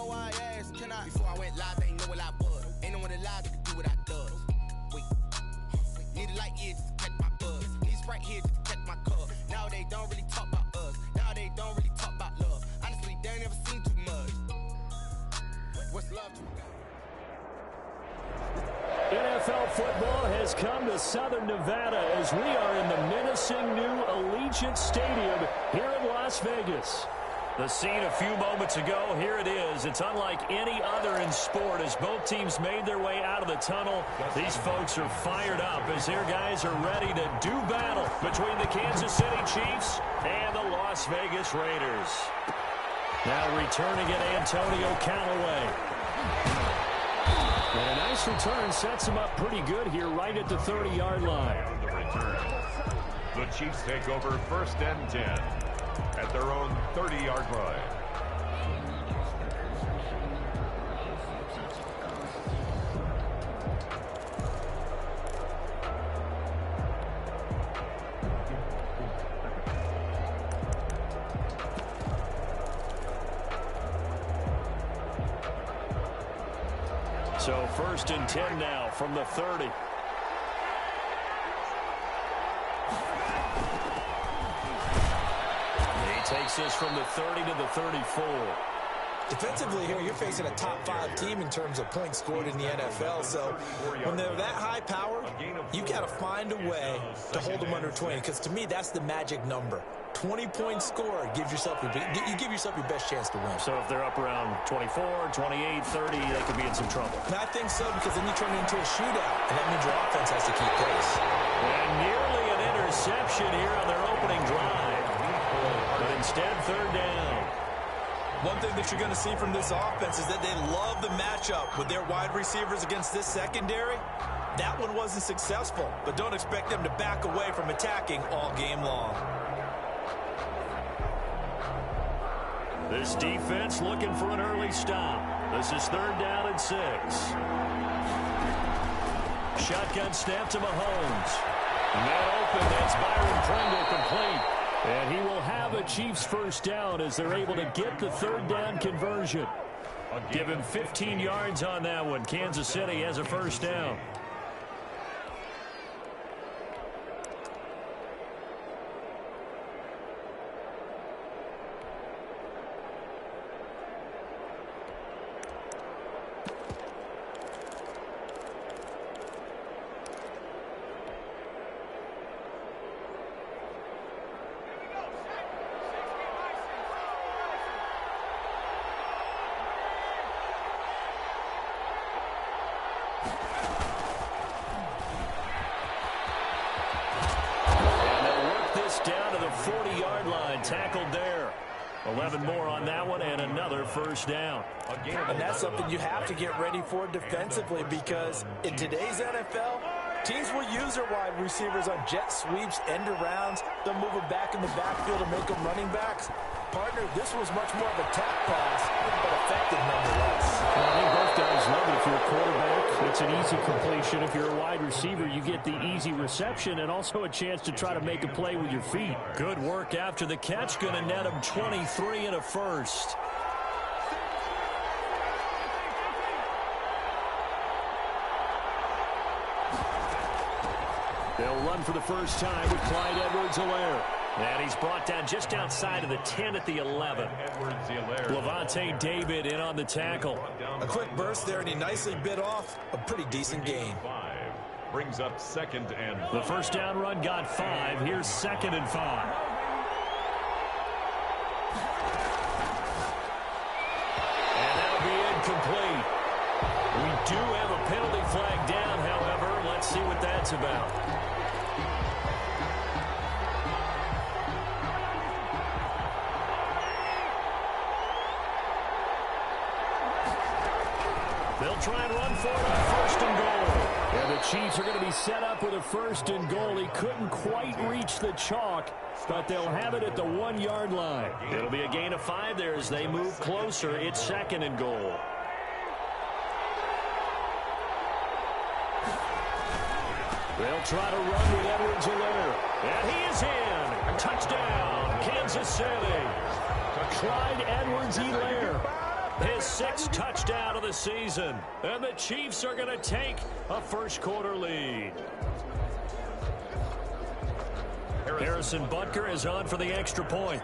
know why I asked, can I? Before I went live, they ain't know what I was. Ain't no one alive that could do what I does. Wait. Need a light here just to catch my buzz. Need Sprite here just to catch my cup. Now they don't really talk about us. Now they don't really talk about love. Honestly, they ain't never seen too much. What's love to me? NFL football has come to Southern Nevada as we are in the menacing new Allegiant Stadium here in Las Vegas. The scene a few moments ago, here it is. It's unlike any other in sport as both teams made their way out of the tunnel. These folks are fired up as their guys are ready to do battle between the Kansas City Chiefs and the Las Vegas Raiders. Now returning it, Antonio Callaway. And a nice return sets him up pretty good here right at the 30-yard line. The return. The Chiefs take over 1st and 10 at their own 30-yard line. So 1st and 10 now from the 30. He takes this from the 30 to the 34. Defensively here, you're facing a top-5 team in terms of points scored in the NFL. So when they're that high-powered, you've got to find a way to hold them under 20. Because to me, that's the magic number. 20 points scored gives yourself you give yourself your best chance to win. So if they're up around 24, 28, 30, they could be in some trouble. And I think so, because then you turn it into a shootout, and that means your offense has to keep pace. And nearly an interception here on their opening drive. But instead, 3rd down. One thing that you're going to see from this offense is that they love the matchup with their wide receivers against this secondary. That one wasn't successful, but don't expect them to back away from attacking all game long. This defense looking for an early stop. This is 3rd down and 6. Shotgun snap to Mahomes. Not open. That's Byron Pringle complete. And he will have a Chiefs 1st down as they're able to get the 3rd down conversion. Give him 15 yards on that one. Kansas City has a 1st down. Tackled there. 11 more on that one and another 1st down. And that's something you have to get ready for defensively, because in today's NFL, teams will use their wide receivers on jet sweeps, end arounds. They'll move them back in the backfield and make them running backs. Partner, this was much more of a tap pass, but effective nonetheless. Well, I think both guys love it. If you're a quarterback, it's an easy completion. If you're a wide receiver, you get the easy reception and also a chance to try to make a play with your feet. Good work after the catch. Going to net him 23 and a 1st. They'll run for the first time with Clyde Edwards-Helaire. And he's brought down just outside of the 10 at the 11. Levante David in on the tackle. A quick burst there, and he nicely bit off a pretty decent gain. Brings up 2nd and 5. The 1st down run got 5. Here's 2nd and 5. And that'll be incomplete. We do have a penalty flag down, however. Let's see what that's about. They'll try and run for it on 1st and goal. And the Chiefs are going to be set up with a 1st and goal. He couldn't quite reach the chalk, but they'll have it at the 1-yard line. It'll be a gain of 5 there as they move closer. It's 2nd and goal. They'll try to run with Edwards-Helaire. And he is in. Touchdown, Kansas City. Clyde Edwards-Helaire. His sixth touchdown of the season. And the Chiefs are going to take a first-quarter lead. Harrison Butker is on for the extra point.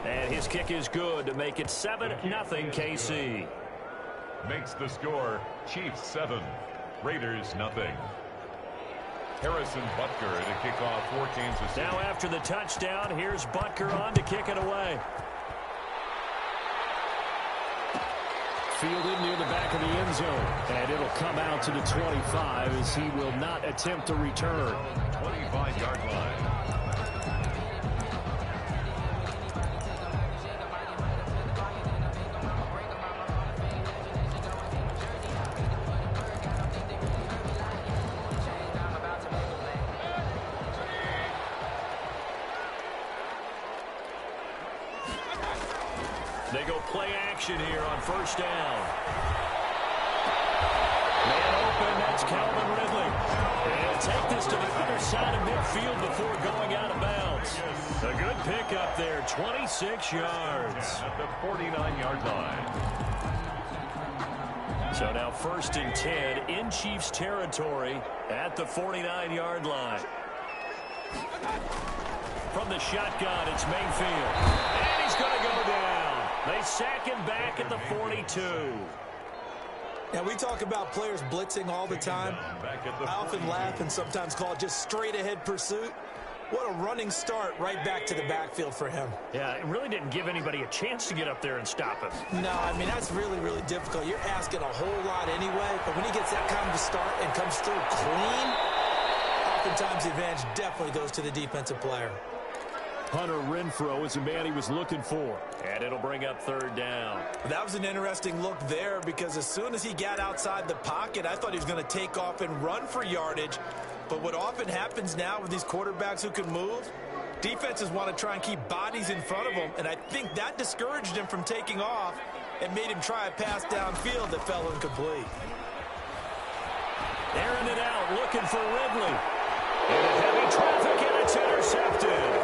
And his kick is good to make it 7-0 KC. Makes the score Chiefs 7, Raiders 0. Harrison Butker to kick off for Kansas City. Now after the touchdown, here's Butker on to kick it away. Fielded near the back of the end zone. And it'll come out to the 25 as he will not attempt to return. 25-yard line. They go play action here on first down. Man open, that's Calvin Ridley. And take this to the other side of midfield before going out of bounds. A good pickup there, 26 yards. At the 49-yard line. So now 1st and 10 in Chiefs territory at the 49-yard line. From the shotgun, it's Mayfield. And he's going to go down. They sack him back at the 42. Now, we talk about players blitzing all the time. I often laugh and sometimes call it just straight-ahead pursuit. What a running start right back to the backfield for him. Yeah, it really didn't give anybody a chance to get up there and stop him. No, I mean, that's really, really difficult. You're asking a whole lot anyway, but when he gets that kind of a start and comes through clean, oftentimes the advantage definitely goes to the defensive player. Hunter Renfrow is the man he was looking for. And it'll bring up 3rd down. That was an interesting look there because as soon as he got outside the pocket, I thought he was going to take off and run for yardage. But what often happens now with these quarterbacks who can move, defenses want to try and keep bodies in front of them, and I think that discouraged him from taking off and made him try a pass downfield that fell incomplete. Airing it out, looking for Ridley. Into heavy traffic, and it's intercepted.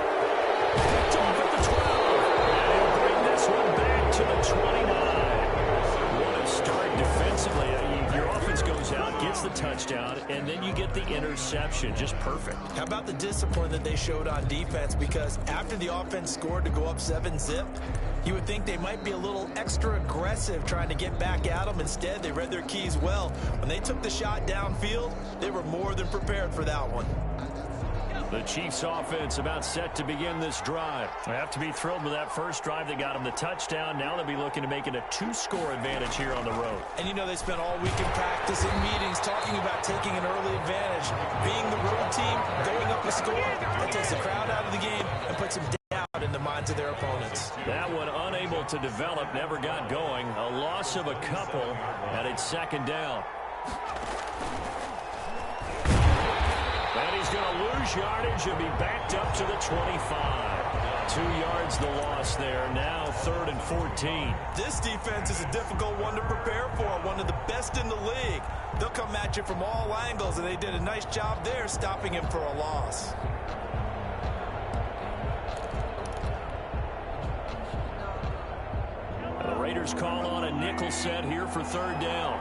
Picked off at the 12. And he'll bring this one back to the 29. What a start defensively. Your offense goes out, gets the touchdown, and then you get the interception. Just perfect. How about the discipline that they showed on defense? Because after the offense scored to go up 7-zip, you would think they might be a little extra aggressive trying to get back at them. Instead, they read their keys well. When they took the shot downfield, they were more than prepared for that one. The Chiefs offense about set to begin this drive. They have to be thrilled with that first drive that got them the touchdown. Now they'll be looking to make it a 2-score advantage here on the road. And you know they spent all week in practice and meetings talking about taking an early advantage. Being the road team, going up a score, that takes the crowd out of the game and puts them doubt in the minds of their opponents. That one unable to develop, never got going. A loss of a couple, and it's 2nd down. And he's going to lose yardage and be backed up to the 25. 2 yards the loss there. Now 3rd and 14. This defense is a difficult one to prepare for, one of the best in the league. They'll come at you from all angles, and they did a nice job there stopping him for a loss. The Raiders call on a nickel set here for 3rd down.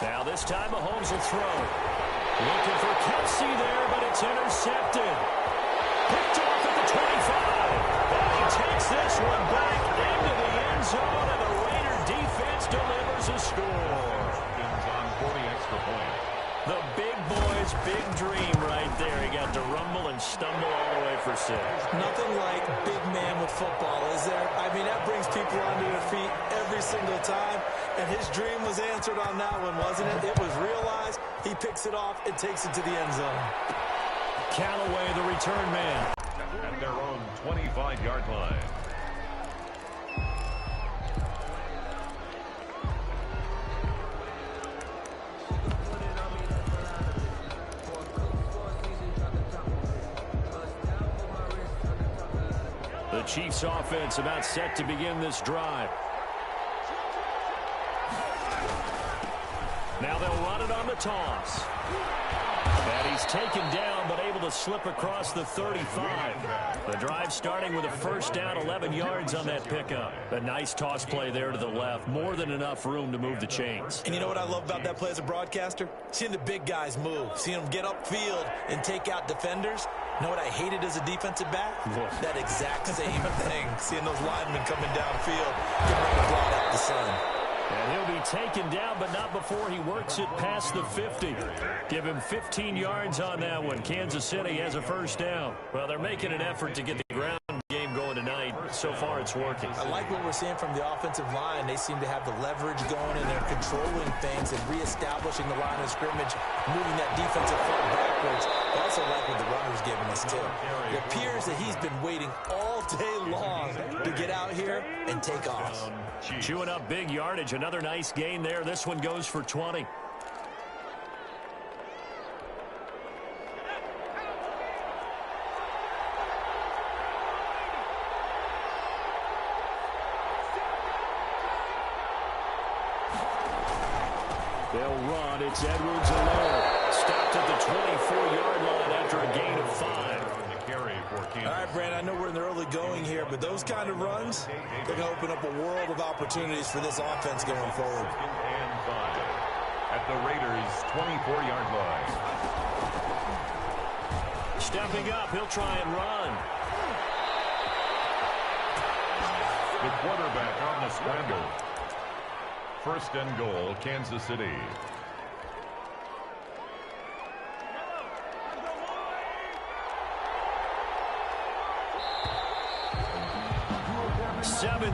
Now this time Mahomes will throw. Looking for Kelsey there, but it's intercepted. Picked off at the 25. And he takes this one back into the end zone, and the Raider defense delivers a score. On 40 extra point. The big boy's big dream right there. He got to rumble and stumble all the way for 6. Nothing like big man with football, is there? I mean, that brings people onto their feet every single time. And his dream was answered on that one, wasn't it? It was realized. He picks it off and takes it to the end zone. Callaway, the return man. At their own 25-yard line. The Chiefs offense about set to begin this drive. Now they'll run it on the toss. And he's taken down, but able to slip across the 35. The drive starting with a first down, 11 yards on that pickup. A nice toss play there to the left. More than enough room to move the chains. And you know what I love about that play as a broadcaster? Seeing the big guys move. Seeing them get upfield and take out defenders. You know what I hated as a defensive back? That exact same thing. Seeing those linemen coming downfield, getting ready to blot out the sun. And he'll be taken down, but not before he works it past the 50. Give him 15 yards on that one. Kansas City has a first down. Well, they're making an effort to get the ground game going tonight. So far, it's working. I like what we're seeing from the offensive line. They seem to have the leverage going, and they're controlling things and reestablishing the line of scrimmage, moving that defensive front backwards. I also like what the runner's giving us, too. It appears that he's been waiting all day long to get out here and take off. Chewing up big yardage. Another nice gain there. This one goes for 20. They'll run. It's Edwards-Helaire. Stopped at the 24-yard line after a gain of 5. All right, Brandon, I know we're in the early going here, but those kind of runs, they're going to open up a world of opportunities for this offense going forward. And 5 at the Raiders' 24-yard line. Stepping up, he'll try and run. The quarterback on the scramble. First and goal, Kansas City.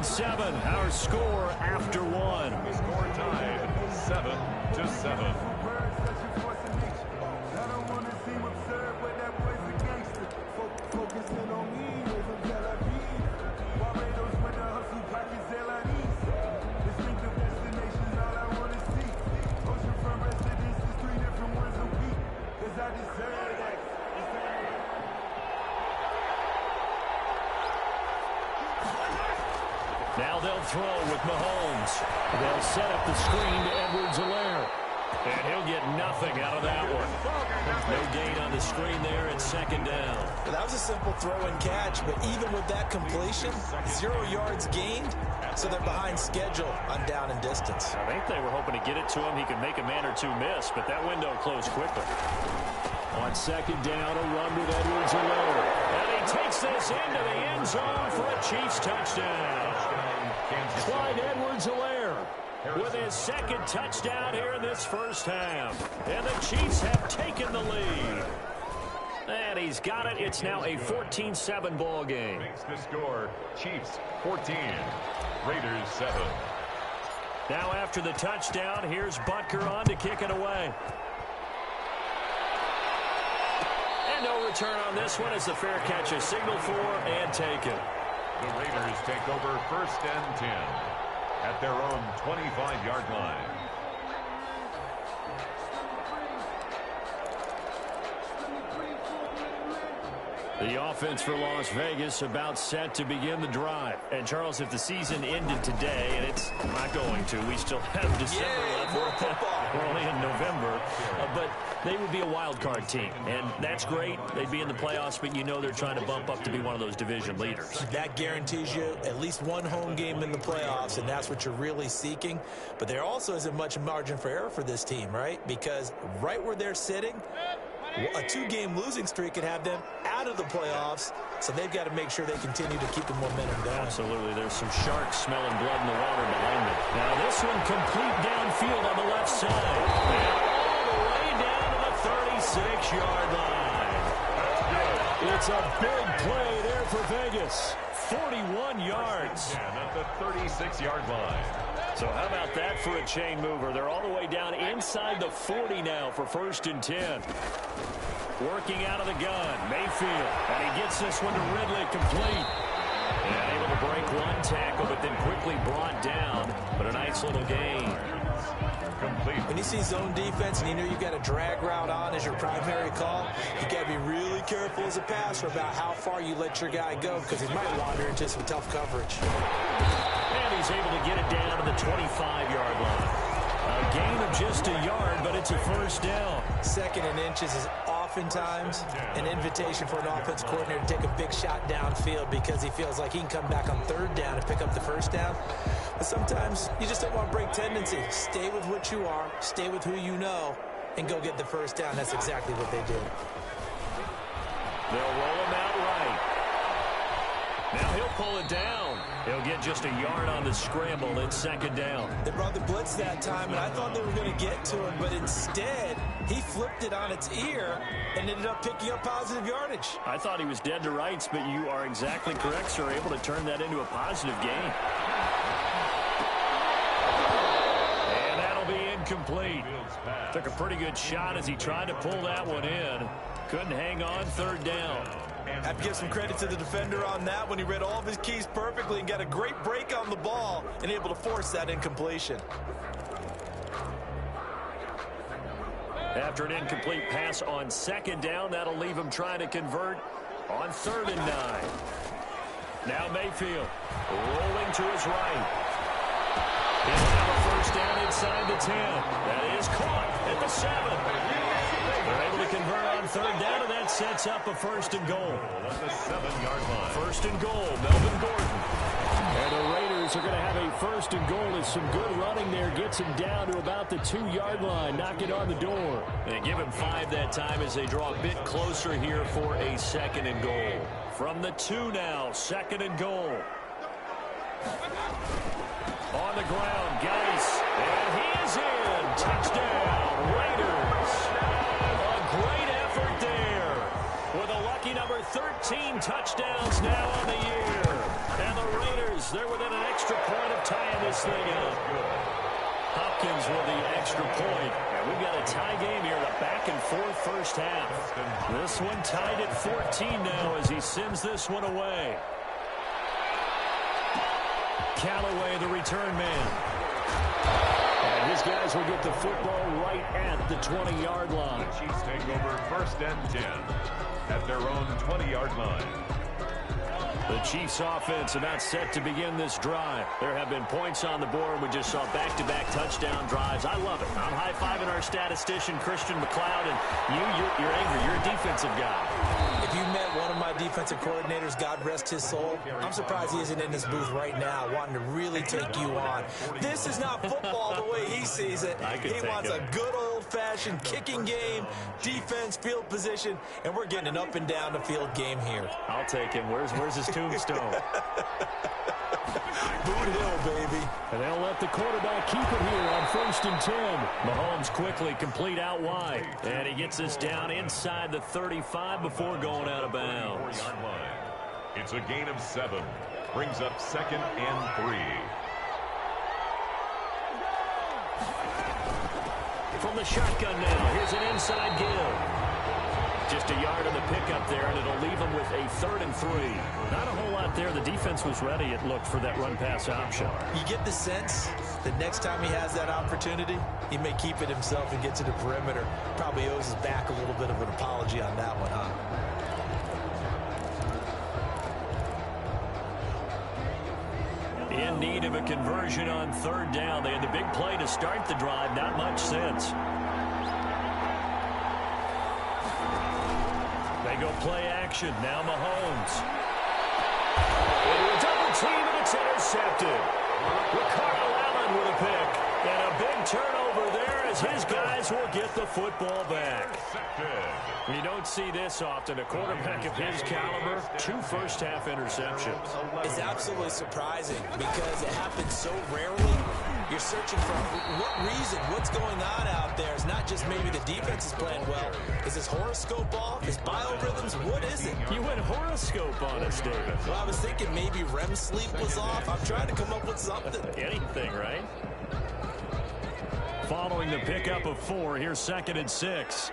Seven, our score after one. Score tied 7-7. Now they'll throw with Mahomes. They'll set up the screen to Edwards-Helaire. And he'll get nothing out of that one. No gain on the screen there. It's second down. Well, that was a simple throw and catch, but even with that completion, 0 yards gained, so they're behind schedule on down and distance. I think they were hoping to get it to him. He could make a man or two miss, but that window closed quickly. On second down, a run with Edwards-Helaire. And he takes this into the end zone for a Chiefs touchdown. Clyde Edwards-Helaire with his second touchdown here in this first half. And the Chiefs have taken the lead. And he's got it. It's now a 14-7 ball game. Makes the score Chiefs 14, Raiders 7. Now after the touchdown, here's Butker on to kick it away. And no return on this one as the fair catch is signaled for and taken. The Raiders take over first and 10 at their own 25-yard line. The offense for Las Vegas about set to begin the drive. And, Charles, if the season ended today, and it's not going to, we still have December left. We're only in November. But they would be a wild card team. And that's great. They'd be in the playoffs, but you know they're trying to bump up to be one of those division leaders. That guarantees you at least one home game in the playoffs, and that's what you're really seeking. But there also isn't much margin for error for this team, right? Because right where they're sitting, a 2-game losing streak could have them out of the playoffs, so they've got to make sure they continue to keep the momentum going. Absolutely. There's some sharks smelling blood in the water behind them. Now this one complete downfield on the left side. And all the way down to the 36-yard line. It's a big play there for Vegas. 41 yards. And at the 36-yard line. So how about that for a chain mover? They're all the way down inside the 40 now for first and 10. Working out of the gun, Mayfield. And he gets this one to Ridley complete. And able to break one tackle, but then quickly brought down. But a nice little gain. Complete. When you see zone defense and you know you've got a drag route on as your primary call, you got to be really careful as a passer about how far you let your guy go because he might wander into some tough coverage. And he's able to get it down to the 25-yard line. A gain of of just a yard, but it's a first down. 2nd and inches is oftentimes an invitation for an offense coordinator to take a big shot downfield because he feels like he can come back on 3rd down and pick up the first down. But sometimes you just don't want to break tendency. Stay with what you are, stay with who you know, and go get the first down. That's exactly what they did. They'll roll him out right. Now he'll pull it down. He'll get just a yard on the scramble. It's 2nd down. They brought the blitz that time, and I thought they were going to get to him, but instead he flipped it on its ear and ended up picking up positive yardage. I thought he was dead to rights, but you are exactly correct, sir. Able to turn that into a positive gain. And that'll be incomplete. Took a pretty good shot as he tried to pull that one in. Couldn't hang on 3rd down. I have to give some credit to the defender on that one. He read all of his keys perfectly and got a great break on the ball and able to force that incompletion. After an incomplete pass on 2nd down, that'll leave him trying to convert on 3rd and 9. Now Mayfield rolling to his right. He'll have a first down inside the 10. That is caught at the 7. They're able to convert on 3rd down, and that sets up a 1st and goal. At the 7-yard line. 1st and goal, Melvin Gordon. And the Raiders are going to have a 1st and goal as some good running there gets him down to about the 2-yard line, knocking on the door. They give him 5 that time as they draw a bit closer here for a 2nd and goal. From the 2 now, 2nd and goal. On the ground, Geis, and he is in. Touchdown, Raiders. A great effort there with a lucky number 13 touchdowns now on the year. And the Raiders, they're within an extra point of tying this thing up. Hopkins with the extra point. And we've got a tie game here, a back-and-forth first half. This one tied at 14 now as he sends this one away. Callaway, the return man. And his guys will get the football right at the 20-yard line. The Chiefs take over 1st and 10 at their own 20-yard line. The Chiefs offense about set to begin this drive. There have been points on the board. We just saw back-to-back touchdown drives. I love it. I'm high-fiving our statistician, Christian McLeod, and you're angry. You're a defensive guy. If you met one of my defensive coordinators, God rest his soul, I'm surprised he isn't in this booth right now wanting to really take you on. This is not football the way he sees it. He wants a good old-fashioned kicking game, defense, field position, and we're getting an up-and-down-the-field game here. I'll take him. Where's his tombstone? Boot Hill, baby. And they'll let the quarterback keep it here on 1st and 10. Mahomes quickly complete out wide. And he gets this down inside the 35 before going out of bounds. It's a gain of 7. Brings up 2nd and 3. From the shotgun now, here's an inside give. Just a yard on the pickup there, and it'll leave him with a 3rd and 3. Not a whole lot there. The defense was ready, it looked, for that run-pass option. You get the sense that next time he has that opportunity, he may keep it himself and get to the perimeter. Probably owes his back a little bit of an apology on that one, huh? In need of a conversion on 3rd down. They had the big play to start the drive. Not much since. They go play action. Now Mahomes. Into a double team, and it's intercepted. Ricardo Allen with a pick. And a big turnover there as his guys will get the football back. You don't see this often. A quarterback of his caliber, 2 first-half interceptions. It's absolutely surprising because it happens so rarely. You're searching for what reason, what's going on out there. It's not just maybe the defense is playing well. Is this horoscope off? Is biorhythms? What is it? You went horoscope on us, David. Well, I was thinking maybe REM sleep was off. I'm trying to come up with something. Anything, right? Following the pickup of 4, here's 2nd and 6.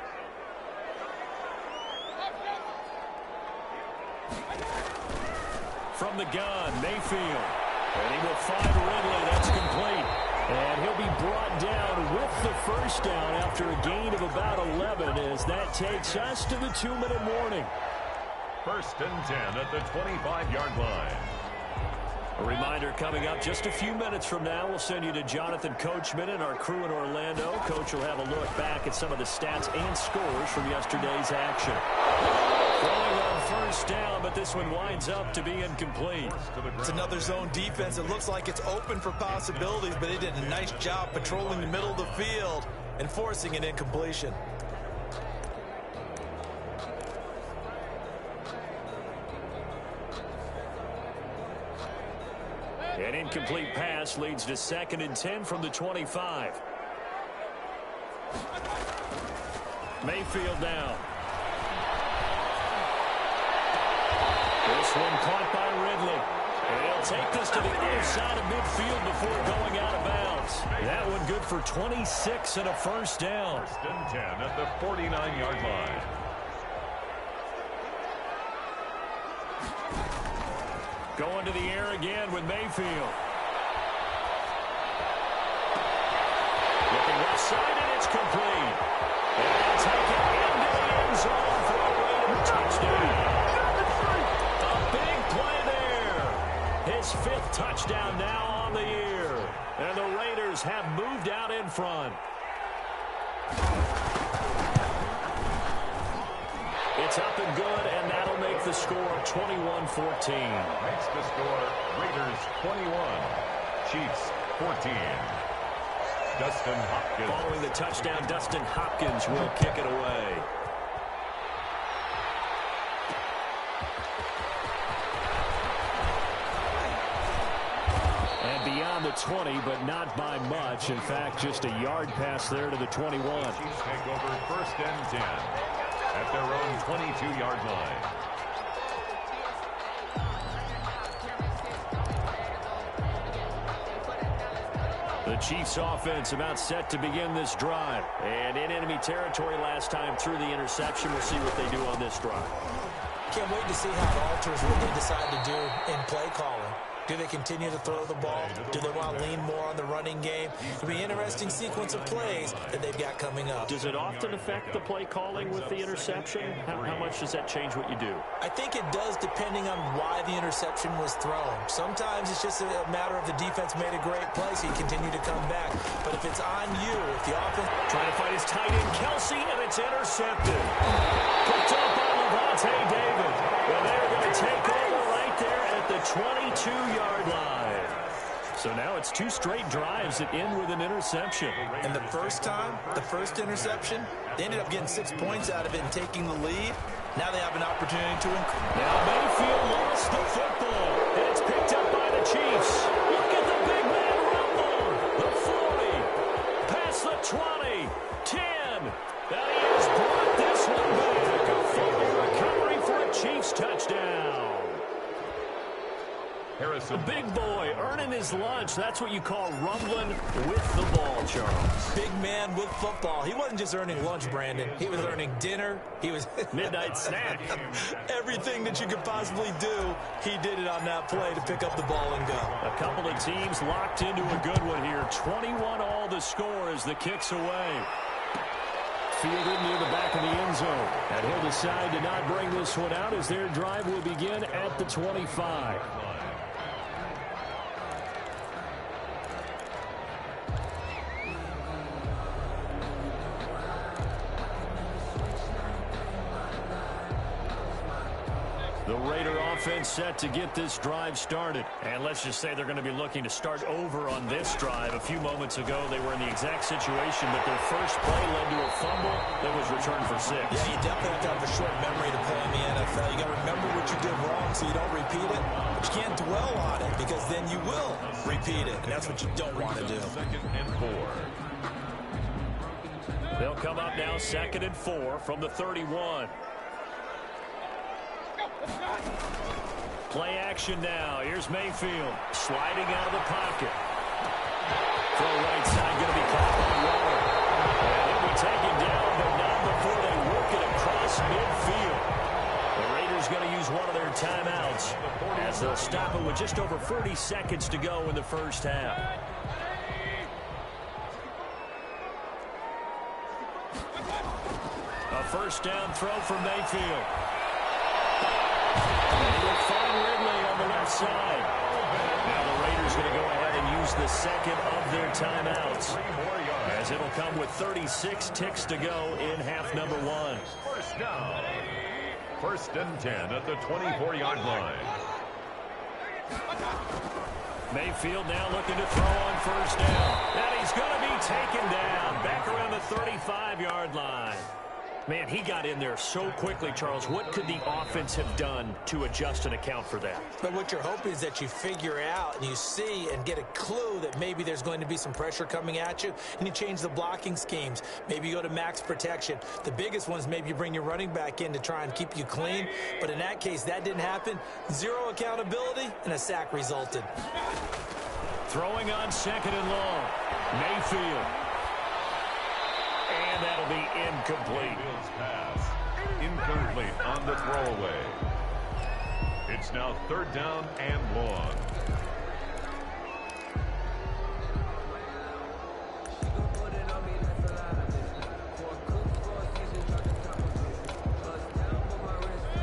From the gun, Mayfield. And he will find Ridley. That's complete. And he'll be brought down with the first down after a gain of about 11 as that takes us to the 2-minute warning. 1st and 10 at the 25-yard line. A reminder coming up just a few minutes from now, we'll send you to Jonathan Coachman and our crew in Orlando. Coach will have a look back at some of the stats and scores from yesterday's action. Throwing on first down, but this one winds up to be incomplete. It's another zone defense. It looks like it's open for possibilities, but they did a nice job patrolling the middle of the field and forcing an incompletion. An incomplete pass leads to 2nd and 10 from the 25. Mayfield now. This one caught by Ridley. And he'll take this to the other side of midfield before going out of bounds. That one good for 26 and a first down. 1st and 10 at the 49-yard line. Going to the air again with Mayfield. Looking left side, and it's complete. And they'll take it into the end zone for a Raider touchdown. A big play there. His 5th touchdown now on the year. And the Raiders have moved out in front. It's up and good, and that'll make the score 21-14. Makes the score Raiders 21, Chiefs 14. Dustin Hopkins. Following the touchdown, Dustin Hopkins will kick it away. And beyond the 20, but not by much. In fact, just a yard pass there to the 21. Chiefs take over 1st and 10 at their own 22-yard line. The Chiefs offense about set to begin this drive. And in enemy territory last time through the interception. We'll see what they do on this drive. Can't wait to see how it alters what they decide to do in play calling. Do they continue to throw the ball? Do they want to lean more on the running game? It'll be an interesting sequence of plays that they've got coming up. Does it often affect the play calling with the interception? How much does that change what you do? I think it does, depending on why the interception was thrown. Sometimes it's just a matter of the defense made a great play, so you continue to come back. But if it's on you, if the offense... Trying to find his tight end, Kelsey, and it's intercepted. Picked up by Levante David. Well, they're going to take over right there at the 22-yard line. So now it's 2 straight drives that end with an interception. And the first time, the first interception, they ended up getting 6 points out of it and taking the lead. Now they have an opportunity to increase. Now Mayfield lost the football, and it's picked up by the Chiefs. Look at the big man rumble. The 40, past the 20, 10. Now he has brought this one back. A fumble recovery for a Chiefs touchdown. Harrison. The big boy earning his lunch. That's what you call rumbling with the ball, Charles. Big man with football. He wasn't just earning lunch, Brandon. He was earning dinner. He was midnight snack. Everything that you could possibly do, he did it on that play to pick up the ball and go. A couple of teams locked into a good one here. 21 all the score as the kick's away. Fielded near the back of the end zone. And he'll decide to not bring this one out as their drive will begin at the 25. The Raider offense set to get this drive started. And let's just say they're going to be looking to start over on this drive. A few moments ago, they were in the exact situation, but their first play led to a fumble that was returned for 6. Yeah, you definitely have to have a short memory to play in the NFL. You got to remember what you did wrong so you don't repeat it. But you can't dwell on it because then you will repeat it, and that's what you don't want to do. 2nd and 4. They'll come up now 2nd and 4 from the 31. Play action now. Here's Mayfield sliding out of the pocket. Throw right side going to be caught by Waller. And he'll be taken down, but not before they work it across midfield. The Raiders going to use one of their timeouts as they'll stop it with just over 40 seconds to go in the first half. A first down throw from Mayfield. And he'll find Ridley on the left side. use the second of their timeouts, as it'll come with 36 ticks to go in half number one. First down. 1st and 10 at the 24-yard line. Mayfield now looking to throw on first down. And he's going to be taken down back around the 35-yard line. Man, he got in there so quickly, Charles. What could the offense have done to adjust and account for that? But what you're hoping is that you figure out and you see and get a clue that maybe there's going to be some pressure coming at you, and you change the blocking schemes. Maybe you go to max protection. The biggest ones, maybe you bring your running back in to try and keep you clean. But in that case, that didn't happen. Zero accountability, and a sack resulted. Throwing on second and long. Mayfield. And that'll be incomplete. Bill's pass. Incomplete on the throwaway. It's now 3rd down and long.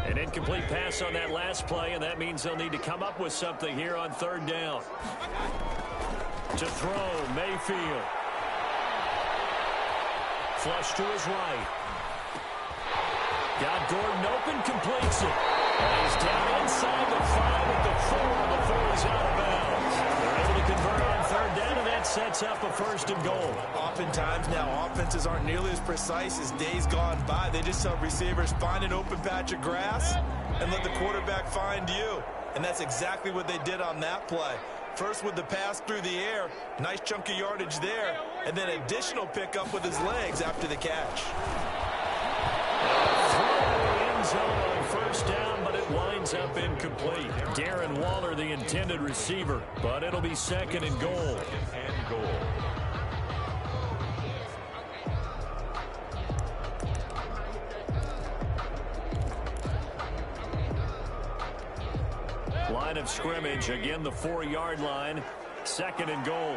An incomplete pass on that last play, and that means they'll need to come up with something here on 3rd down. To throw, Mayfield. Flush to his right. Got Gordon open, completes it. And he's down inside the 5 at the 4 before he's out of bounds. They're able to convert on 3rd down, and that sets up a 1st and goal. Oftentimes now offenses aren't nearly as precise as days gone by. They just help receivers find an open patch of grass and let the quarterback find you. And that's exactly what they did on that play. First with the pass through the air, nice chunk of yardage there, and then additional pickup with his legs after the catch. End zone on 1st down, but it winds up incomplete. Darren Waller, the intended receiver, but it'll be 2nd and goal. And goal. Line of scrimmage, again the 4-yard line, 2nd and goal.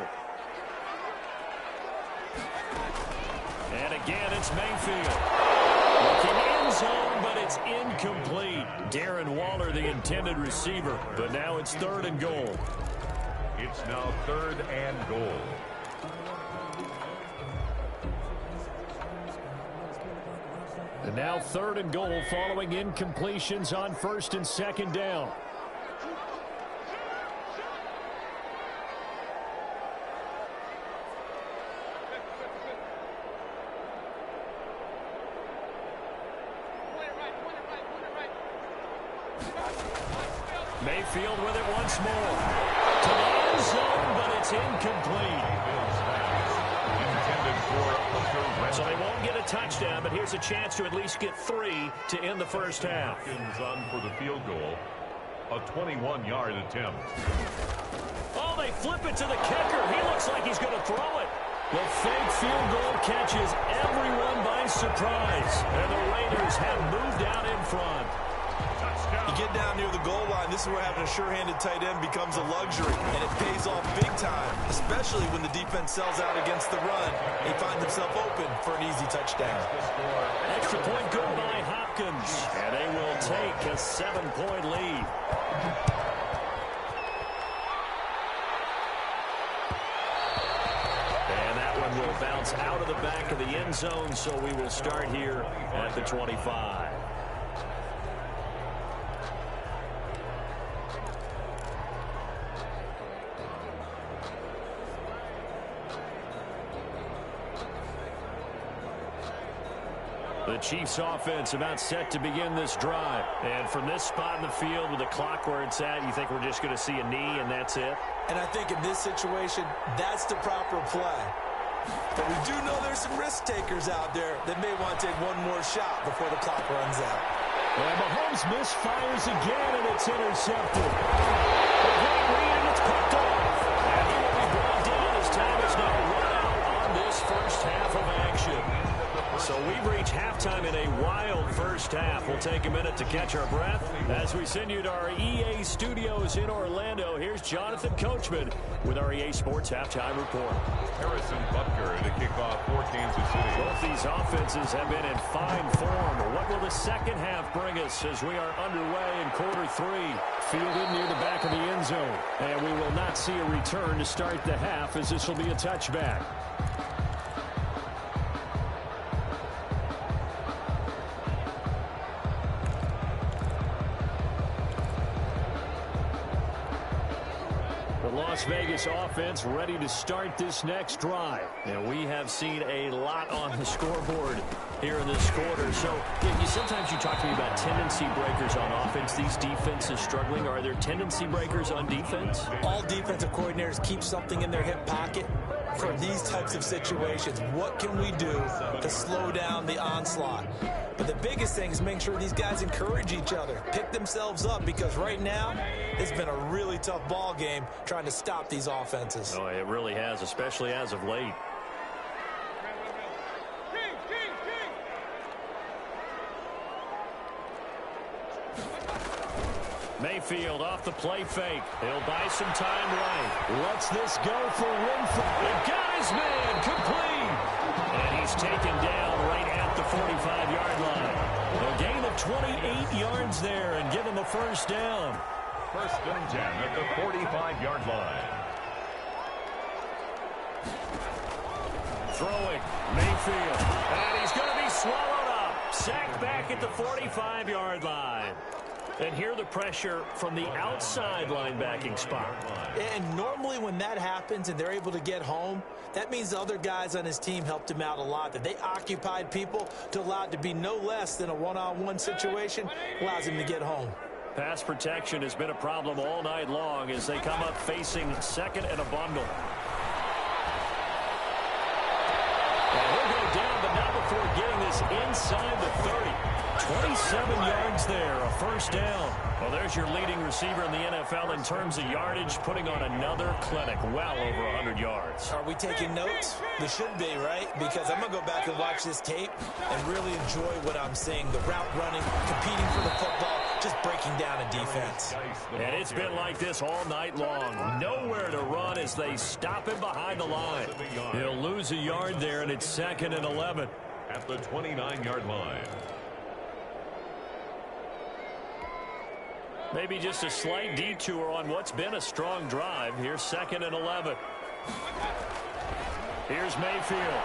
And again, it's Mayfield. Looking end zone, but it's incomplete. Darren Waller, the intended receiver, but now it's 3rd and goal. It's now 3rd and goal. And now 3rd and goal following incompletions on 1st and 2nd down. Mayfield with it once more. To the end zone, but it's incomplete. So they won't get a touchdown, but here's a chance to at least get 3 to end the 1st half. On for the field goal. A 21-yard attempt. Oh, they flip it to the kicker. He looks like he's going to throw it. The fake field goal catches everyone by surprise. And the Raiders have moved out in front. You get down near the goal line, this is where having a sure-handed tight end becomes a luxury, and it pays off big time, especially when the defense sells out against the run. He finds himself open for an easy touchdown. Extra point good by Hopkins, and they will take a 7-point lead. And that one will bounce out of the back of the end zone, so we will start here at the 25. The Chiefs offense about set to begin this drive. And from this spot in the field with the clock where it's at, you think we're just going to see a knee and that's it? And I think in this situation, that's the proper play. But we do know there's some risk takers out there that may want to take one more shot before the clock runs out. And Mahomes misfires again, and it's intercepted. A great read, and it's picked off. And he will be brought down as time is now run out on this 1st half of action. So we've reached halftime in a wild 1st half. We'll take a minute to catch our breath as we send you to our EA studios in Orlando. Here's Jonathan Coachman with our EA Sports Halftime Report. Harrison Butker to kick off for Kansas City. Both These offenses have been in fine form. What will the second half bring us as we are underway in quarter 3? Fielded near the back of the end zone. And we will not see a return to start the half, as this will be a touchback. Las Vegas offense ready to start this next drive. And we have seen a lot on the scoreboard here in this quarter. So sometimes you talk to me about tendency breakers on offense. These defenses struggling. Are there tendency breakers on defense? All defensive coordinators keep something in their hip pocket for these types of situations. What can we do to slow down the onslaught? But the biggest thing is making sure these guys encourage each other, pick themselves up, because right now it's been a really tough ball game trying to stop these offenses. Oh, it really has, especially as of late. Mayfield off the play fake. He'll buy some time right. Lets this go for Winfrey. He got his man complete. And he's taken down right at the 45-yard line. A gain of 28 yards there and give him a first down. First and 10 at the 45-yard line. Throwing, Mayfield. And he's going to be swallowed up. Sacked back at the 45-yard line. And here the pressure from the outside linebacking spot. And normally when that happens and they're able to get home, that means the other guys on his team helped him out a lot. That they occupied people to allow it to be no less than a one-on-one situation, allows him to get home. Pass protection has been a problem all night long as they come up facing second and a bundle. And he'll go down, but not before getting this inside the 30. 27 yards there, a first down. Well, there's your leading receiver in the NFL in terms of yardage, putting on another clinic, well over 100 yards. Are we taking notes? We should be, right? Because I'm going to go back and watch this tape and really enjoy what I'm seeing. The route running, competing for the football, just breaking down a defense. And it's been like this all night long. Nowhere to run as they stop him behind the line. He'll lose a yard there, and it's second and 11. At the 29-yard line. Maybe just a slight detour on what's been a strong drive. Here's second and 11. Here's Mayfield.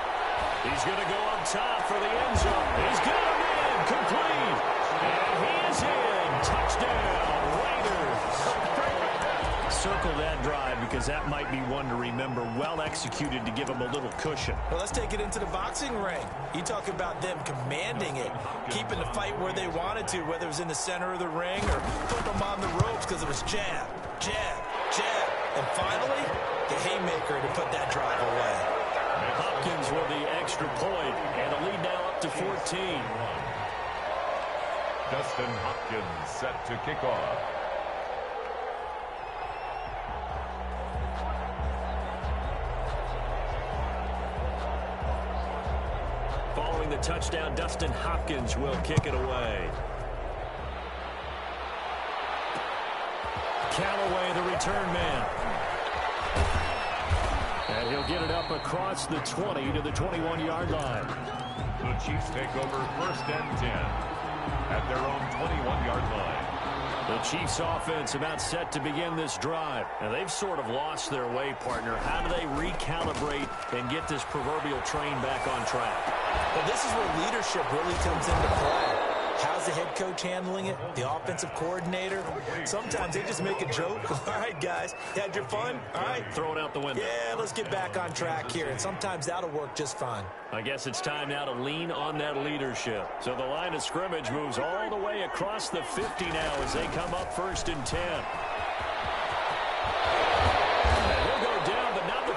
He's going to go up top for the end zone. He's got him in, complete. And he is in. Touchdown, Raiders. Circle that drive because that might be one to remember. Well executed to give him a little cushion. Well, let's take it into the boxing ring. You talk about them commanding it, keeping the fight where they wanted to, whether it was in the center of the ring or putting them on the ropes because it was jab, jab, jab. And finally, the haymaker to put that drive away. Hopkins with the extra point, and a lead now up to 14. Dustin Hopkins set to kick off. Following the touchdown, Dustin Hopkins will kick it away. Callaway, the return man. And he'll get it up across the 20 to the 21-yard line. The Chiefs take over first and 10 at their own 21-yard line. The Chiefs offense about set to begin this drive. Now, they've sort of lost their way, partner. How do they recalibrate and get this proverbial train back on track? Well, this is where leadership really comes into play. How's the head coach handling it? The offensive coordinator? Sometimes they just make a joke. All right, guys, you had your fun? All right. Throw it out the window. Yeah, let's get back on track here. And sometimes that'll work just fine. I guess it's time now to lean on that leadership. So the line of scrimmage moves all the way across the 50 now as they come up first and 10.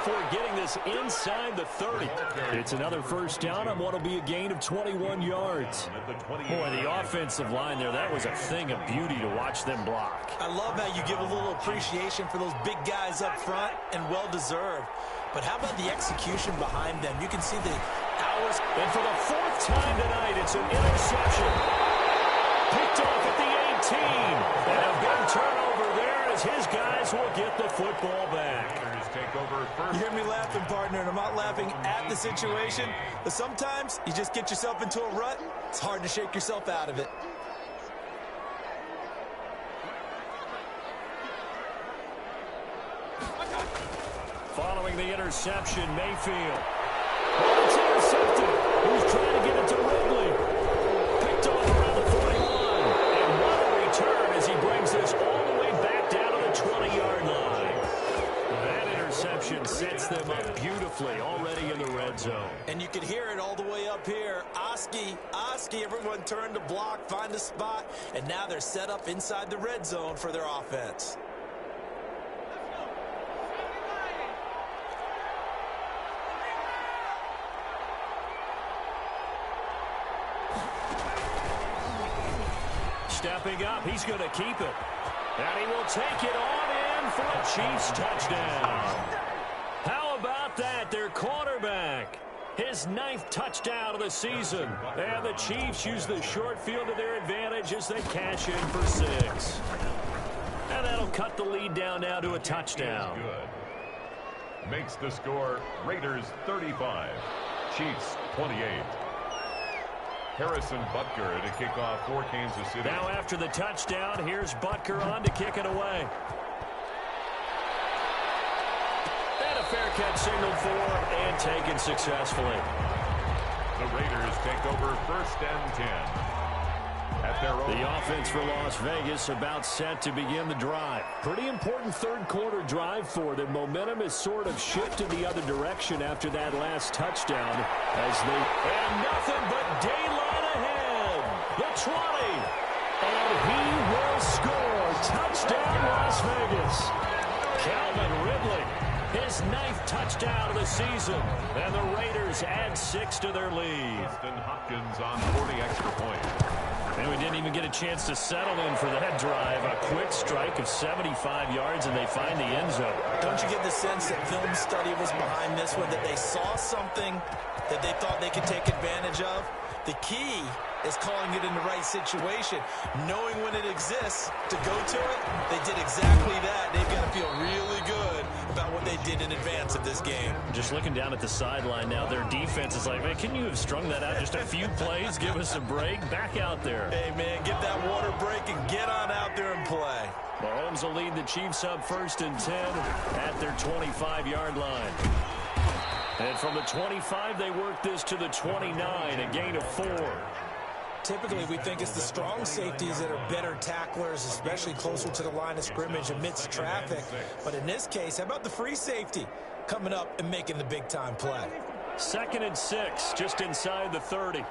Before getting this inside the 30. It's another first down on what will be a gain of 21 yards. Boy, the offensive line there, that was a thing of beauty to watch them block. I love how you give a little appreciation for those big guys up front, and well-deserved. But how about the execution behind them? You can see the hours. And for the fourth time tonight, it's an interception. Picked off at the 18. And a big turnover there as his guys will get the football back. Take over first. You hear me laughing, partner, and I'm not laughing at the situation, but sometimes you just get yourself into a rut. It's hard to shake yourself out of it. Following the interception, Mayfield. Oh, it's intercepted. Who's trying to get it to Ridley? Picked off around the 41. And what a return as he brings this all the way back down to the 20-yard line. That interception sets them up beautifully already in the red zone. And you can hear it all the way up here. Oski, everyone turned to block, find a spot, and now they're set up inside the red zone for their offense. Stepping up, he's going to keep it. And he will take it on in for a Chiefs touchdown. How about that? Their quarterback, his 9th touchdown of the season. And the Chiefs use the short field to their advantage as they cash in for 6. And that'll cut the lead down now to a touchdown. Good. Makes the score Raiders 35, Chiefs 28. Harrison Butker to kick off for Kansas City. Now after the touchdown, here's Butker on to kick it away. And a fair catch signaled for and taken successfully. The Raiders take over first and 10. At their own. The offense for Las Vegas about set to begin the drive. Pretty important third quarter drive for them. Momentum has sort of shifted the other direction after that last touchdown. And nothing but daylight ahead. The 20. And he will score. Touchdown, Las Vegas. Calvin Ridley, his 9th touchdown of the season. And the Raiders add 6 to their lead. Justin Hopkins on 40 extra points. And we didn't even get a chance to settle in for that drive. A quick strike of 75 yards, and they find the end zone. Don't you get the sense that film study was behind this one, that they saw something that they thought they could take advantage of? The key is calling it in the right situation, knowing when it exists to go to it. They did exactly that. They've got to feel really good about what they did in advance of this game. Just looking down at the sideline now, their defense is like, man, can you have strung that out just a few plays? Give us a break. Back out there. Hey, man, get that water break and get on out there and play. Mahomes will lead the Chiefs up first and 10 at their 25-yard line. And from the 25, they work this to the 29, a gain of 4. Typically, we think it's the strong safeties that are better tacklers, especially closer to the line of scrimmage amidst traffic. But in this case, how about the free safety coming up and making the big-time play? 2nd and 6, just inside the 30.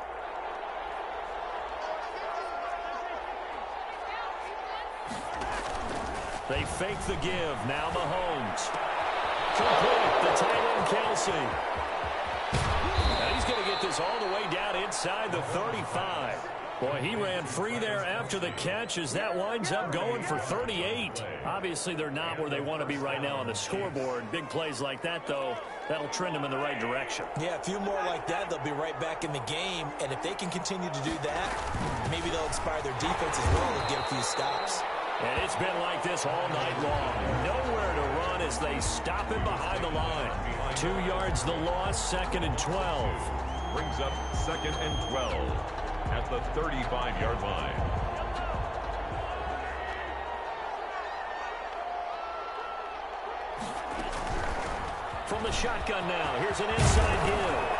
They fake the give. Now Mahomes. Complete. The tight end, Kelsey. And he's going to get this all the way down inside the 35. Boy, he ran free there after the catch as that winds up going for 38. Obviously, they're not where they want to be right now on the scoreboard. Big plays like that, though, that'll trend them in the right direction. Yeah, a few more like that, they'll be right back in the game. And if they can continue to do that, maybe they'll inspire their defense as well and get a few stops. And it's been like this all night long. Nowhere to run as they stop him behind the line. 2 yards the loss, 2nd and 12. Brings up 2nd and 12 at the 35-yard line. From the shotgun now, here's an inside give.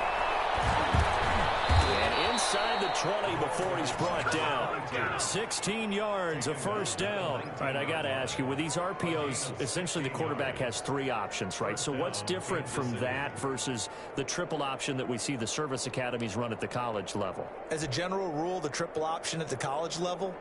And inside the 20 before he's brought down. 16 yards, a first down. All right, I got to ask you, with these RPOs, essentially the quarterback has 3 options, right? So what's different from that versus the triple option that we see the service academies run at the college level? As a general rule, the triple option at the college level,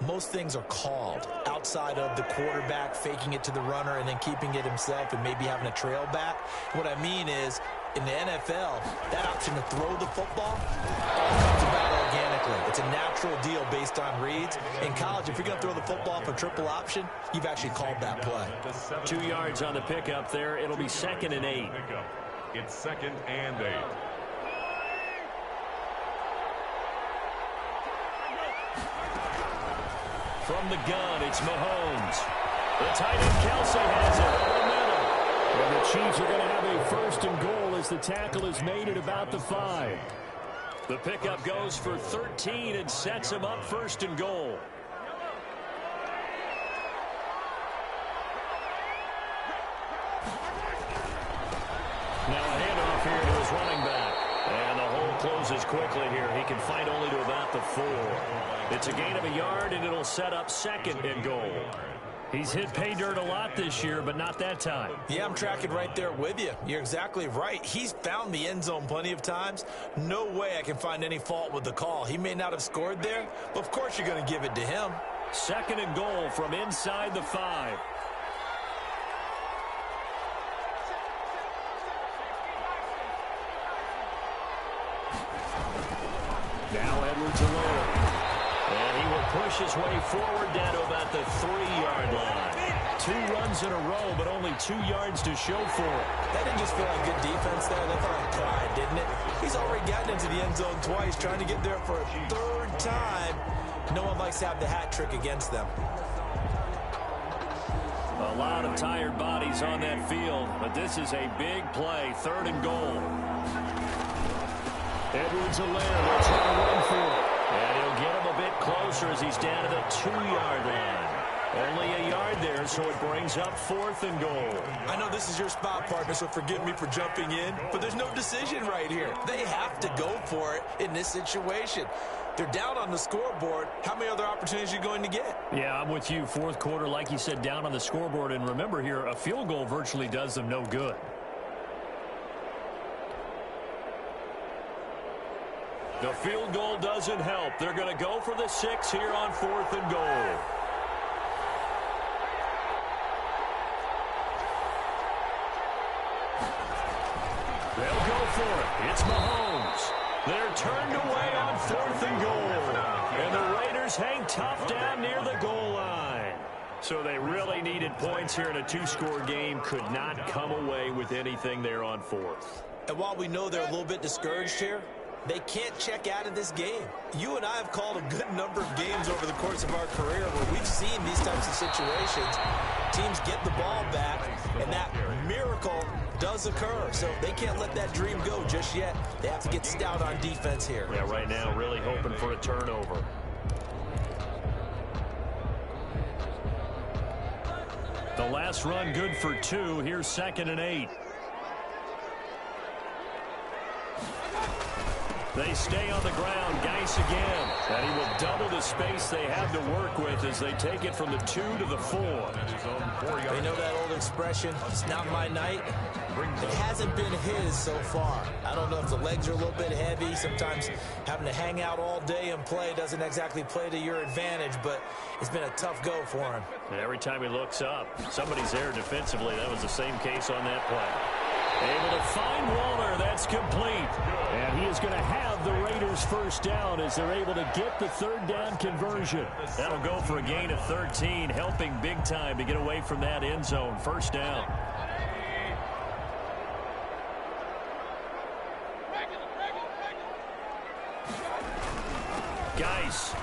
most things are called outside of the quarterback faking it to the runner and then keeping it himself and maybe having a trail back. What I mean is, in the NFL, that option to throw the football all comes about organically. It's a natural deal based on reads. In college, if you're going to throw the football for triple option, you've actually called that play. 2 yards on the pickup there. It'll be 2nd and 8. It's 2nd and 8. From the gun, it's Mahomes. The tight end Kelsey has it over the middle. And the Chiefs are going to have a first and goal as the tackle is made at about the 5. The pickup goes for 13 and sets him up first and goal. Now a handoff here to his running back. And the hole closes quickly here. He can fight only to about the 4. It's a gain of a yard, and it'll set up second and goal. He's hit pay dirt a lot this year, but not that time. Yeah, I'm tracking right there with you. You're exactly right. He's found the end zone plenty of times. No way I can find any fault with the call. He may not have scored there, but of course you're going to give it to him. Second and goal from inside the 5. Now Edwards-Helaire. And he will push his way forward down to about the 3-yard line. 2 runs in a row, but only 2 yards to show for it. That didn't just feel like good defense there. That felt like pride, didn't it? He's already gotten into the end zone twice, trying to get there for a 3rd time. No one likes to have the hat trick against them. A lot of tired bodies on that field, but this is a big play. 3rd and goal. Edwards-Helaire will try to run for it. And he'll get him a bit closer as he's down to the 2-yard line. Only a yard there, so it brings up 4th and goal. I know this is your spot, partner, so forgive me for jumping in, but there's no decision right here. They have to go for it in this situation. They're down on the scoreboard. How many other opportunities are you going to get? Yeah, I'm with you. 4th quarter, like you said, down on the scoreboard. And remember here, a field goal virtually does them no good. The field goal doesn't help. They're going to go for the 6 here on 4th and goal. They'll go for it. It's Mahomes. They're turned away on 4th and goal. And the Raiders hang tough down near the goal line. So they really needed points here in a 2-score game. Could not come away with anything there on 4th. And while we know they're a little bit discouraged here, they can't check out of this game. You and I have called a good number of games over the course of our career where we've seen these types of situations. Teams get the ball back, and that miracle does occur. So they can't let that dream go just yet. They have to get stout on defense here. Yeah, right now really hoping for a turnover. The last run good for 2. Here's 2nd and 8. They stay on the ground. Geis again. And he will double the space they have to work with as they take it from the 2 to the 4. They know that old expression, it's not my night. It hasn't been his so far. I don't know if the legs are a little bit heavy. Sometimes having to hang out all day and play doesn't exactly play to your advantage, but it's been a tough go for him. And every time he looks up, somebody's there defensively. That was the same case on that play. Able to find Waller. That's complete. And he is going to have the Raiders first down as they're able to get the 3rd down conversion. That'll go for a gain of 13, helping big time to get away from that end zone. First down. Geis.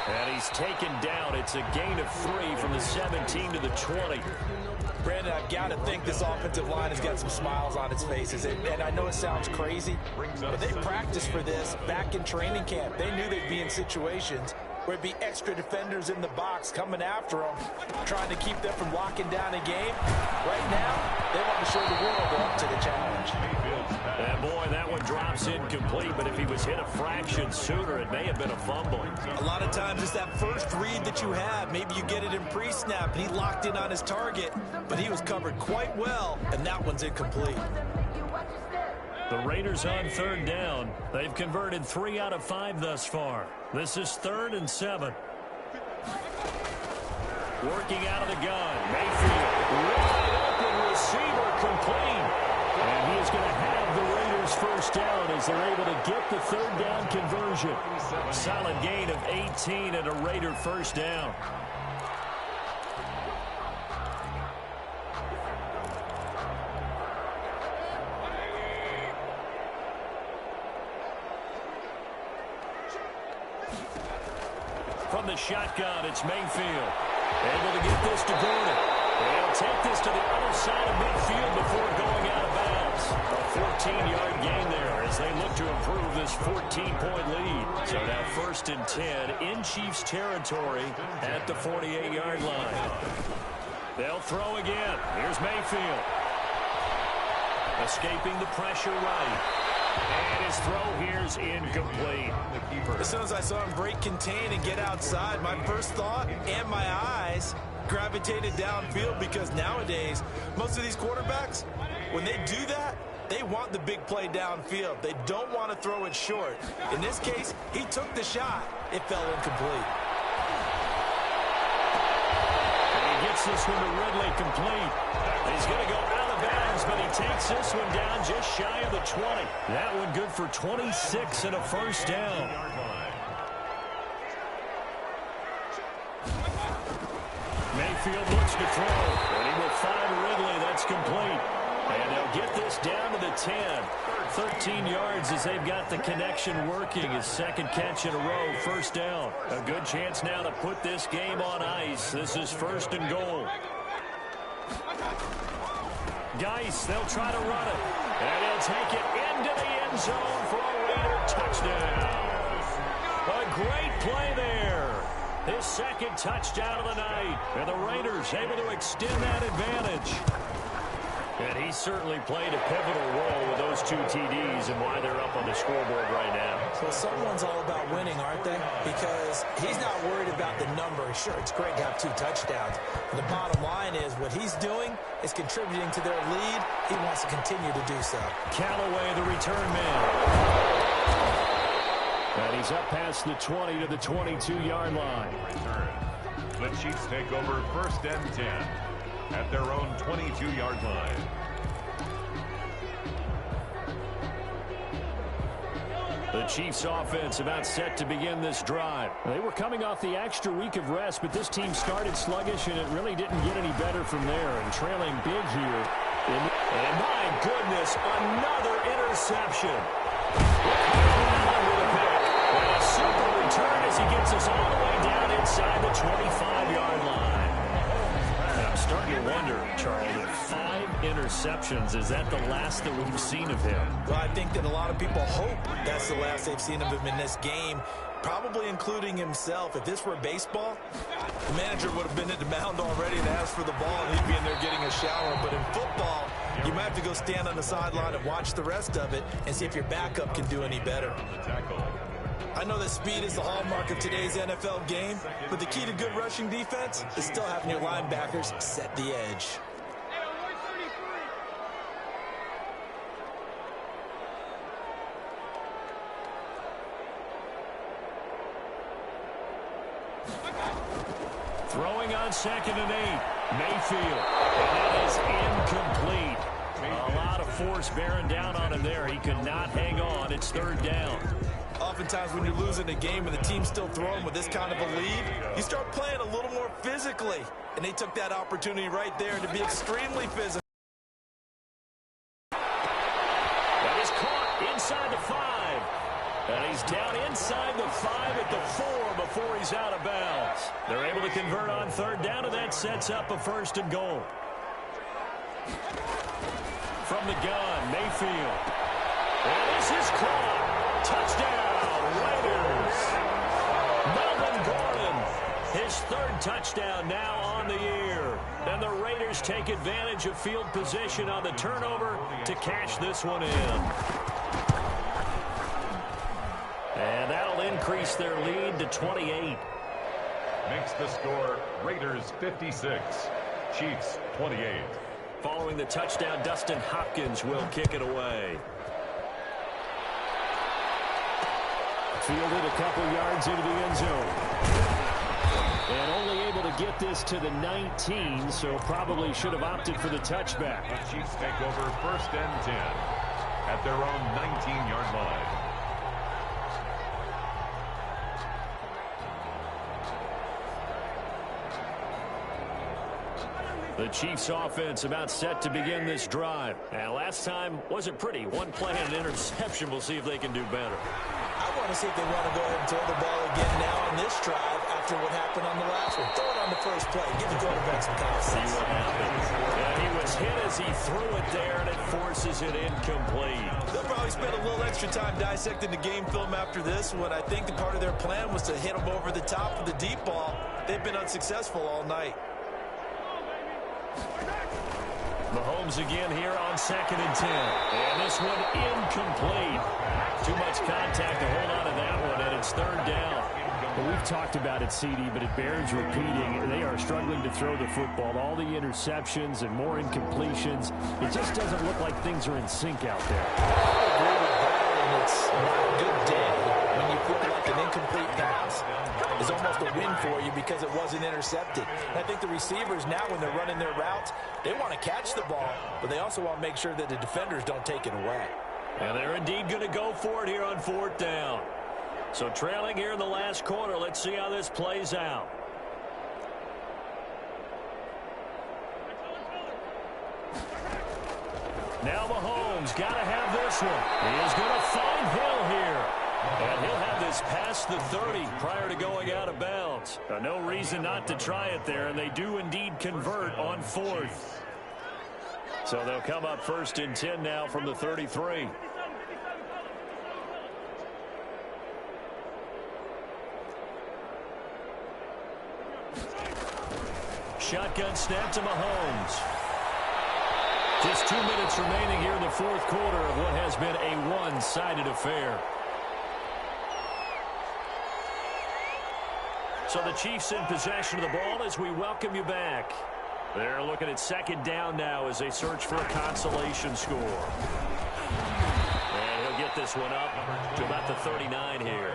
And he's taken down. It's a gain of 3 from the 17 to the 20. Brandon, I've got to think this offensive line has got some smiles on its faces. And I know it sounds crazy, but they practiced for this back in training camp. They knew they'd be in situations where it'd be extra defenders in the box coming after them, trying to keep them from locking down a game. Right now, they want to show the world they're up to the challenge. And boy, that one drops incomplete, but if he was hit a fraction sooner, it may have been a fumble. A lot of times it's that first read that you have. Maybe you get it in pre-snap, and he locked in on his target, but he was covered quite well, and that one's incomplete. The Raiders on 3rd down. They've converted 3 out of 5 thus far. This is 3rd and 7. Working out of the gun. Mayfield. Wide open receiver complete. And he is going to have the Raiders first down as they're able to get the 3rd down conversion. Solid gain of 18 and a Raider first down. From the shotgun, it's Mayfield. Able to get this to Gordon. They'll take this to the other side of midfield before going out of bounds. A 14-yard gain there as they look to improve this 14-point lead. So now 1st and 10 in Chiefs territory at the 48-yard line. They'll throw again. Here's Mayfield. Escaping the pressure right. And his throw here's incomplete. As soon as I saw him break contain and get outside, my first thought and my eyes gravitated downfield, because nowadays, most of these quarterbacks, when they do that, they want the big play downfield. They don't want to throw it short. In this case, he took the shot. It fell incomplete. And he gets this one to Ridley complete. He's going to go out of bounds, but he takes this one down just shy of the 20. That one good for 26 and a first down. Mayfield looks to throw, and he will find Ridley. That's complete. And they'll get this down to the 10. 13 yards as they've got the connection working. His second catch in a row, first down. A good chance now to put this game on ice. This is 1st and goal. Geis, they'll try to run it. And he'll take it into the end zone for a Raider touchdown. A great play there. His second touchdown of the night. And the Raiders able to extend that advantage. And he certainly played a pivotal role with those 2 TDs and why they're up on the scoreboard right now. Well, someone's all about winning, aren't they? Because he's not worried about the number. Sure, it's great to have 2 touchdowns. But the bottom line is what he's doing is contributing to their lead. He wants to continue to do so. Callaway, the return man. And he's up past the 20 to the 22-yard line. The Chiefs take over 1st and 10 at their own 22-yard line. The Chiefs offense about set to begin this drive. They were coming off the extra week of rest, but this team started sluggish, and it really didn't get any better from there. And trailing big here. And my goodness, another interception. And a super return as he gets us all the way down inside the 25-yard line. And I'm starting to wonder, Charles, if 5 interceptions, is that the last that we've seen of him? Well, I think that a lot of people hope that's the last they've seen of him in this game, probably including himself. If this were baseball, the manager would have been at the mound already and asked for the ball, and he'd be in there getting a shower. But in football, you might have to go stand on the sideline and watch the rest of it and see if your backup can do any better. I know that speed is the hallmark of today's NFL game, but the key to good rushing defense is still having your linebackers set the edge. Throwing on 2nd and 8. Mayfield. And that is incomplete. A lot of force bearing down on him there. He could not hang on. It's 3rd down. Oftentimes when you're losing a game and the team's still throwing with this kind of a lead, you start playing a little more physically. And they took that opportunity right there to be extremely physical. That is caught inside the 5. And he's down inside the 5 at the 4 before he's out of bounds. They're able to convert on 3rd down, and that sets up a 1st and goal. From the gun, Mayfield. And this is caught. Touchdown, Raiders. Melvin Gordon, his 3rd touchdown now on the year. And the Raiders take advantage of field position on the turnover to cash this one in. And that'll increase their lead to 28. Makes the score Raiders 56, Chiefs 28. Following the touchdown, Dustin Hopkins will kick it away. Fielded a couple yards into the end zone. And only able to get this to the 19, so probably should have opted for the touchback. The Chiefs take over 1st and 10 at their own 19-yard line. The Chiefs offense about set to begin this drive. And last time wasn't pretty. One play and an interception. We'll see if they can do better. I want to see if they want to go ahead and throw the ball again now on this drive after after what happened on the last one. Throw it on the first play. Give the quarterback some confidence. See what happens. Yeah, he was hit as he threw it there, and it forces it incomplete. They'll probably spend a little extra time dissecting the game film after this one. I think the part of their plan was to hit them over the top with the deep ball. They've been unsuccessful all night. Mahomes again here on 2nd and 10. And this one incomplete. Too much contact to hold on to that one, and it's 3rd down. Well, we've talked about it, CD, but it bears repeating. They are struggling to throw the football. All the interceptions and more incompletions. It just doesn't look like things are in sync out there. I agree with that, and it's not a good day when you feel like an incomplete pass is almost a win for you because it wasn't intercepted. And I think the receivers now, when they're running their routes, they want to catch the ball, but they also want to make sure that the defenders don't take it away. And they're indeed going to go for it here on 4th down. So trailing here in the last quarter. Let's see how this plays out. Now Mahomes got to have this one. He is going to find Hill here. And he'll have this past the 30 prior to going out of bounds. No reason not to try it there, and they do indeed convert on 4th. So they'll come up 1st and 10 now from the 33. Shotgun snap to Mahomes. Just 2 minutes remaining here in the 4th quarter of what has been a one-sided affair. So the Chiefs in possession of the ball as we welcome you back. They're looking at 2nd down now as they search for a consolation score. And he'll get this one up to about the 39 here.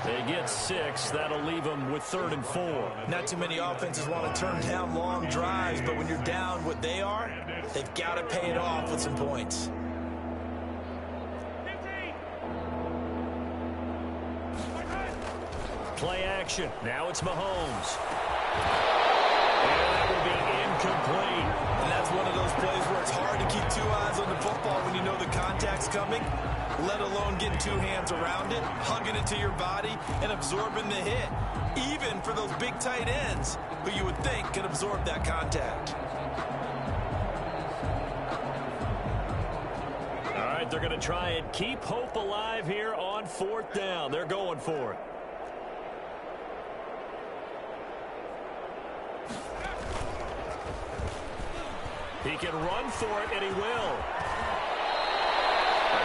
They get 6. That'll leave them with 3rd and 4. Not too many offenses want to turn down long drives, but when you're down what they are, they've got to pay it off with some points. Play action. Now it's Mahomes. And that will be incomplete. And that's one of those plays where it's hard to keep 2 eyes on the football when you know the contact's coming, let alone getting 2 hands around it, hugging it to your body, and absorbing the hit, even for those big tight ends who you would think can absorb that contact. All right, they're going to try and keep hope alive here on 4th down. They're going for it. He can run for it, and he will.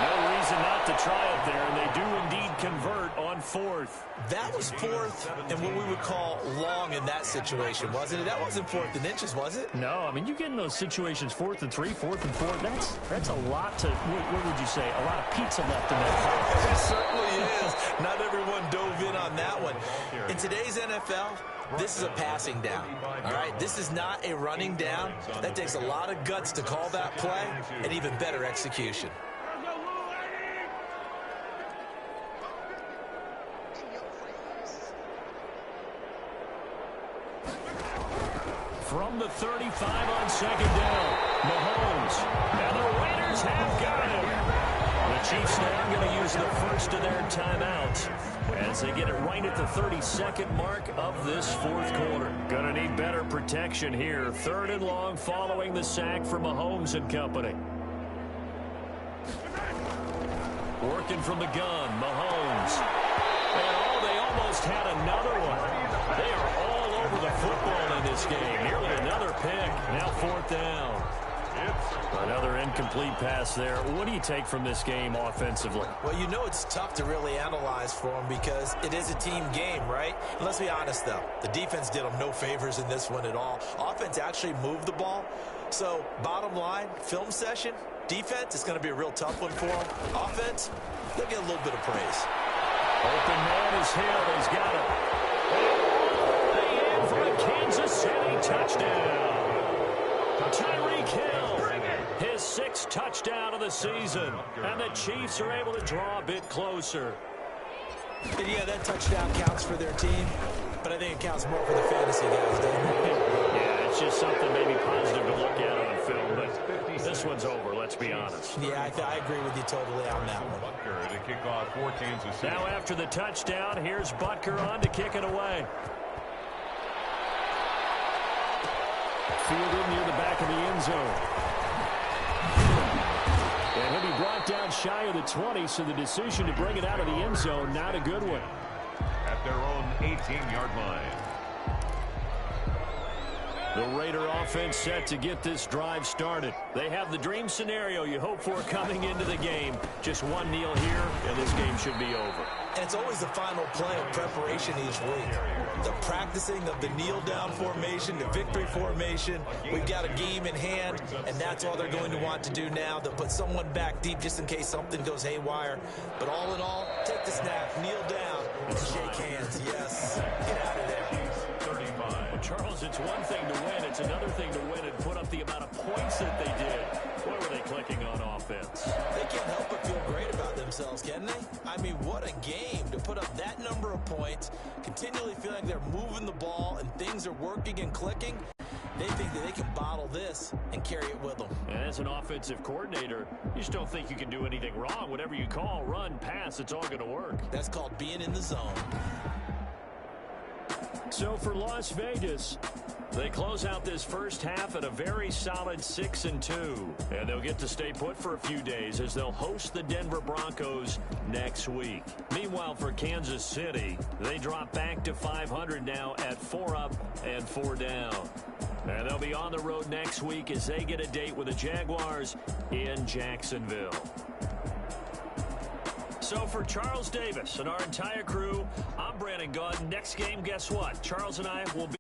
No reason not to try it there, and they do indeed convert on 4th. That was 4th and what we would call long in that situation, wasn't it? That wasn't 4th and inches, was it? No, I mean, you get in those situations 4th and 3, 4th and 4. That's a lot to, what would you say, a lot of pizza left in that. It certainly is. Not everyone dove in on that one. In today's NFL, this is a passing down, all right? This is not a running down. That takes a lot of guts to call that play and even better execution. From the 35 on 2nd down, Mahomes. And the Raiders have got him. The Chiefs now going to use the first of their timeouts as they get it right at the 32nd mark of this 4th quarter. Going to need better protection here. 3rd and long following the sack for Mahomes and company. Working from the gun, Mahomes. And they almost had another one. They are all over the football in this game. Nearly another pick. Now 4th down. Another incomplete pass there. What do you take from this game offensively? Well, you know it's tough to really analyze for them because it is a team game, right? And let's be honest, though. The defense did them no favors in this one at all. Offense actually moved the ball. So, bottom line, film session, defense, it's going to be a real tough one for them. Offense, they'll get a little bit of praise. Open man is Hill. He's got it. They in for a Kansas City touchdown. Tyreek Hill, his 6th touchdown of the season. And the Chiefs are able to draw a bit closer. And yeah, that touchdown counts for their team, but I think it counts more for the fantasy guys, doesn't it? Yeah, it's just something maybe positive to look at on film, but this one's over, let's be honest. Yeah, I agree with you totally on that one. Butker to kick off for Kansas City. Now after the touchdown, here's Butker on to kick it away. fielded near the back of the end zone. And he'll be brought down shy of the 20, so the decision to bring it out of the end zone, not a good one. At their own 18-yard line. The Raider offense set to get this drive started. They have the dream scenario you hope for coming into the game. Just one kneel here, and this game should be over. And it's always the final play of preparation each week. The practicing of the kneel-down formation, the victory formation. We've got a game in hand, and that's all they're going to want to do now. They'll put someone back deep just in case something goes haywire. But all in all, take the snap, kneel down, and shake hands. Yes, get out of there. Well, Charles, it's one thing to win. It's another thing to win and put up the amount of points that they did. Boy, were they clicking on offense. They can't help but feel great about themselves, can they? I mean, what a game to put up that number of points, continually feeling like they're moving the ball and things are working and clicking. They think that they can bottle this and carry it with them. And as an offensive coordinator, you just don't think you can do anything wrong. Whatever you call, run, pass, it's all going to work. That's called being in the zone. So for Las Vegas, they close out this first half at a very solid 6-2. And they'll get to stay put for a few days as they'll host the Denver Broncos next week. Meanwhile, for Kansas City, they drop back to 500 now at 4 up and 4 down. And they'll be on the road next week as they get a date with the Jaguars in Jacksonville. So for Charles Davis and our entire crew, I'm Brandon Gunn. Next game, guess what? Charles and I will be